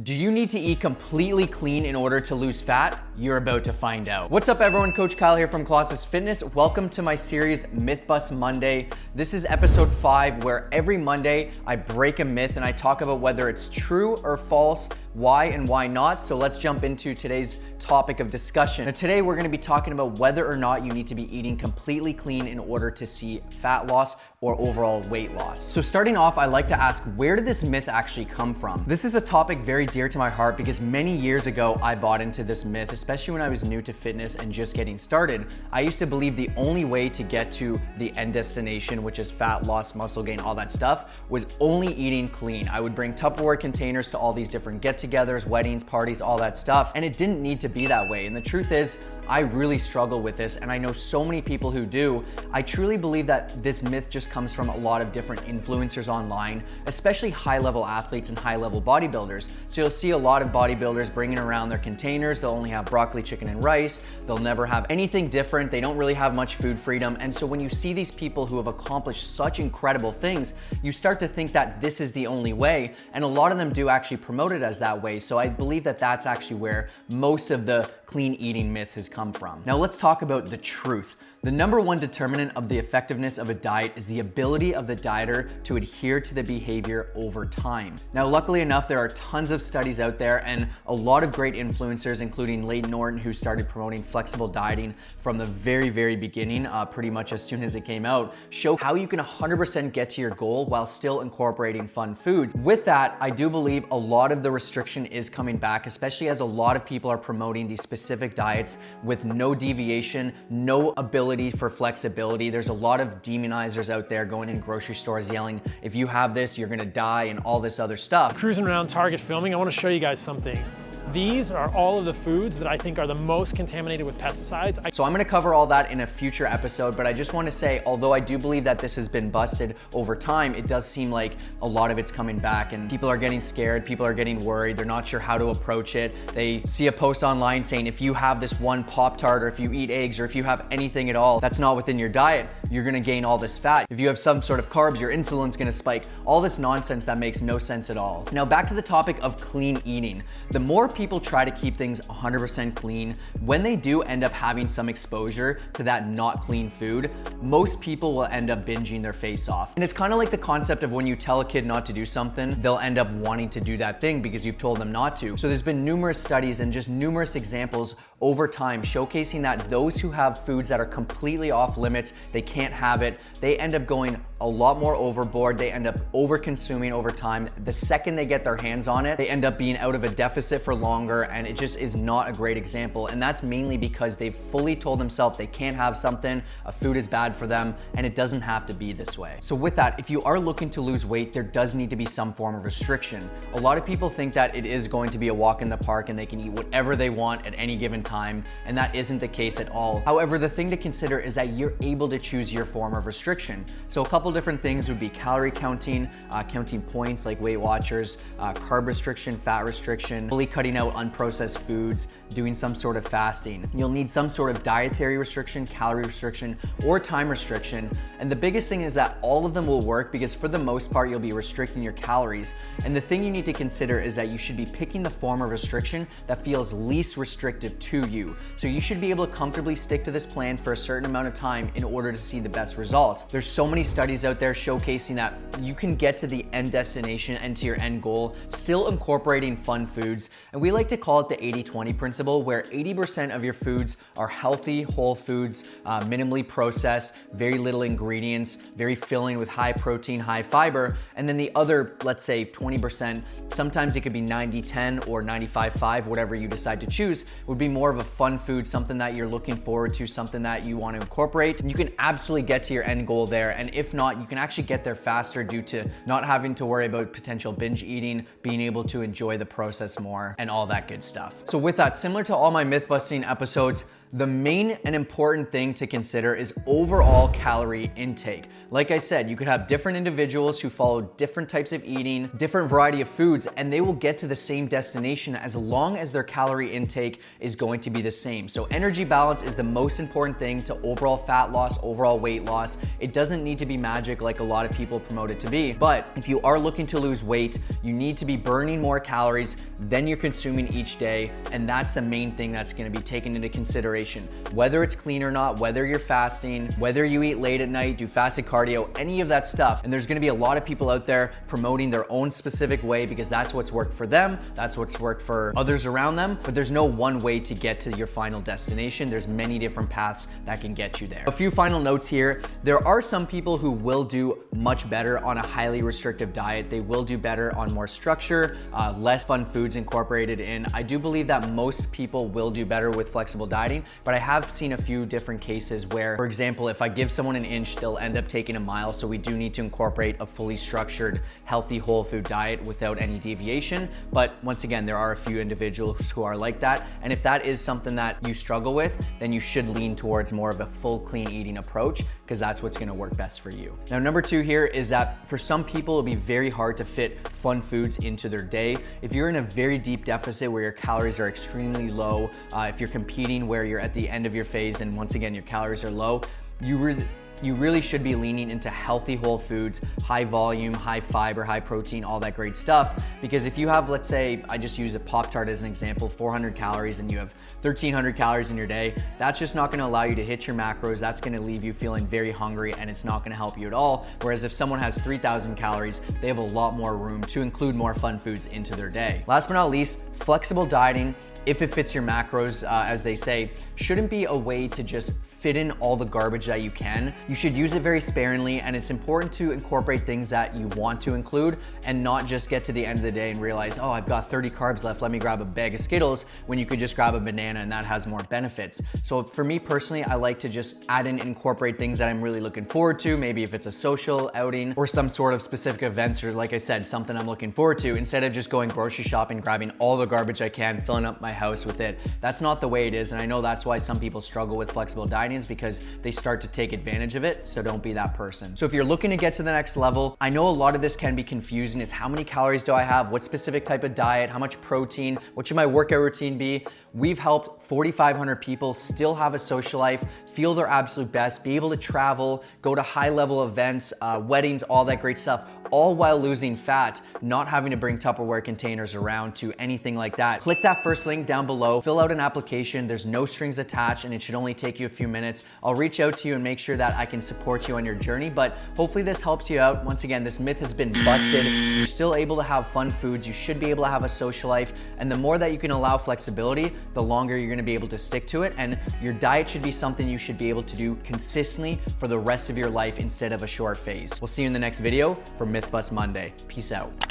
Do you need to eat completely clean in order to lose fat? You're about to find out. What's up everyone, Coach Kyle here from Colossus Fitness. Welcome to my series Myth Bust Monday. This is episode 5 where every Monday I break a myth and I talk about whether it's true or false, why and why not. So let's jump into today's topic of discussion. Now today we're gonna be talking about whether or not you need to be eating completely clean in order to see fat loss or overall weight loss. So starting off, I like to ask, where did this myth actually come from? This is a topic very dear to my heart because many years ago, I bought into this myth, especially when I was new to fitness and just getting started. I used to believe the only way to get to the end destination, which is fat loss, muscle gain, all that stuff, was only eating clean. I would bring Tupperware containers to all these different get-togethers, weddings, parties, all that stuff, and it didn't need to be that way. And the truth is, I really struggle with this, and I know so many people who do. I truly believe that this myth just comes from a lot of different influencers online, especially high-level athletes and high-level bodybuilders. So you'll see a lot of bodybuilders bringing around their containers. They'll only have broccoli, chicken, and rice. They'll never have anything different. They don't really have much food freedom. And so when you see these people who have accomplished such incredible things, you start to think that this is the only way. And a lot of them do actually promote it as that way. So I believe that that's actually where most of the clean eating myth has come from. Now let's talk about the truth. The number one determinant of the effectiveness of a diet is the ability of the dieter to adhere to the behavior over time. Now, luckily enough, there are tons of studies out there and a lot of great influencers, including Layton Norton, who started promoting flexible dieting from the very beginning, pretty much as soon as it came out, show how you can 100% get to your goal while still incorporating fun foods. With that, I do believe a lot of the restriction is coming back, especially as a lot of people are promoting these specific diets with no deviation, no ability for flexibility. There's a lot of demonizers out there going in grocery stores yelling, if you have this, you're gonna die and all this other stuff. Cruising around Target filming, I wanna show you guys something. These are all of the foods that I think are the most contaminated with pesticides. So I'm gonna cover all that in a future episode, but I just wanna say, although I do believe that this has been busted over time, it does seem like a lot of it's coming back and people are getting scared, people are getting worried, they're not sure how to approach it. They see a post online saying, if you have this one Pop-Tart or if you eat eggs or if you have anything at all that's not within your diet, you're gonna gain all this fat. If you have some sort of carbs, your insulin's gonna spike. All this nonsense that makes no sense at all. Now back to the topic of clean eating. The more people try to keep things 100% clean, when they do end up having some exposure to that not clean food, most people will end up binging their face off. And it's kind of like the concept of when you tell a kid not to do something, they'll end up wanting to do that thing because you've told them not to. So there's been numerous studies and just numerous examples over time showcasing that those who have foods that are completely off limits, they can't have it, they end up going a lot more overboard, they end up over consuming over time. The second they get their hands on it, they end up being out of a deficit for longer, and it just is not a great example. And that's mainly because they've fully told themselves they can't have something, a food is bad for them, and it doesn't have to be this way. So with that, if you are looking to lose weight, there does need to be some form of restriction. A lot of people think that it is going to be a walk in the park and they can eat whatever they want at any given time, and that isn't the case at all. However, the thing to consider is that you're able to choose your form of restriction. So a couple different things would be calorie counting, counting points like Weight Watchers, carb restriction, fat restriction, fully cutting out unprocessed foods, doing some sort of fasting. You'll need some sort of dietary restriction, calorie restriction, or time restriction. And the biggest thing is that all of them will work because for the most part, you'll be restricting your calories. And the thing you need to consider is that you should be picking the form of restriction that feels least restrictive to you. So you should be able to comfortably stick to this plan for a certain amount of time in order to see the best results. There's so many studies out there showcasing that you can get to the end destination and to your end goal still incorporating fun foods. And we like to call it the 80-20 principle, where 80% of your foods are healthy, whole foods, minimally processed, very little ingredients, very filling with high protein, high fiber. And then the other, let's say 20%, sometimes it could be 90-10 or 95-5, whatever you decide to choose, would be more of a fun food, something that you're looking forward to, something that you want to incorporate. And you can absolutely get to your end goal there. And if not, you can actually get there faster due to not having to worry about potential binge eating, being able to enjoy the process more, and all that good stuff. So with that, similar to all my myth busting episodes, The main and important thing to consider is overall calorie intake. Like I said, you could have different individuals who follow different types of eating, different variety of foods, and they will get to the same destination as long as their calorie intake is going to be the same. So energy balance is the most important thing to overall fat loss, overall weight loss. It doesn't need to be magic like a lot of people promote it to be, but if you are looking to lose weight, you need to be burning more calories than you're consuming each day, and that's the main thing that's going to be taken into consideration. Whether it's clean or not, whether you're fasting, whether you eat late at night, do fasted cardio, any of that stuff. And there's gonna be a lot of people out there promoting their own specific way because that's what's worked for them, that's what's worked for others around them, but there's no one way to get to your final destination. There's many different paths that can get you there. A few final notes here. There are some people who will do much better on a highly restrictive diet. They will do better on more structure, less fun foods incorporated in. I do believe that most people will do better with flexible dieting, but I have seen a few different cases where, for example, if I give someone an inch, they'll end up taking a mile. So we do need to incorporate a fully structured, healthy whole food diet without any deviation. But once again, there are a few individuals who are like that. And if that is something that you struggle with, then you should lean towards more of a full clean eating approach because that's what's gonna work best for you. Now, number two here is that for some people, it'll be very hard to fit fun foods into their day. If you're in a very deep deficit where your calories are extremely low, if you're competing where you're at the end of your phase and once again your calories are low, you really should be leaning into healthy whole foods, high volume, high fiber, high protein, all that great stuff. Because if you have, let's say, I just use a Pop-Tart as an example, 400 calories and you have 1,300 calories in your day, that's just not gonna allow you to hit your macros. That's gonna leave you feeling very hungry and it's not gonna help you at all. Whereas if someone has 3,000 calories, they have a lot more room to include more fun foods into their day. Last but not least, flexible dieting, if it fits your macros, as they say, shouldn't be a way to just fit in all the garbage that you can. You should use it very sparingly, and it's important to incorporate things that you want to include and not just get to the end of the day and realize, oh, I've got 30 carbs left, let me grab a bag of Skittles, when you could just grab a banana and that has more benefits. So for me personally, I like to just add in and incorporate things that I'm really looking forward to, maybe if it's a social outing or some sort of specific events, or like I said, something I'm looking forward to, instead of just going grocery shopping, grabbing all the garbage I can, filling up my house with it. That's not the way it is, and I know that's why some people struggle with flexible dieting, is because they start to take advantage of it, so don't be that person. So if you're looking to get to the next level, I know a lot of this can be confusing. Is how many calories do I have? What specific type of diet? How much protein? What should my workout routine be? We've helped 4,500 people still have a social life, feel their absolute best, be able to travel, go to high level events, weddings, all that great stuff, all while losing fat, not having to bring Tupperware containers around to anything like that. Click that first link down below, fill out an application, there's no strings attached and it should only take you a few minutes. I'll reach out to you and make sure that I can support you on your journey, but hopefully this helps you out. Once again, this myth has been busted. You're still able to have fun foods, you should be able to have a social life, and the more that you can allow flexibility, the longer you're gonna be able to stick to it, and your diet should be something you should be able to do consistently for the rest of your life instead of a short phase. We'll see you in the next video for Myth Bust Monday. Peace out.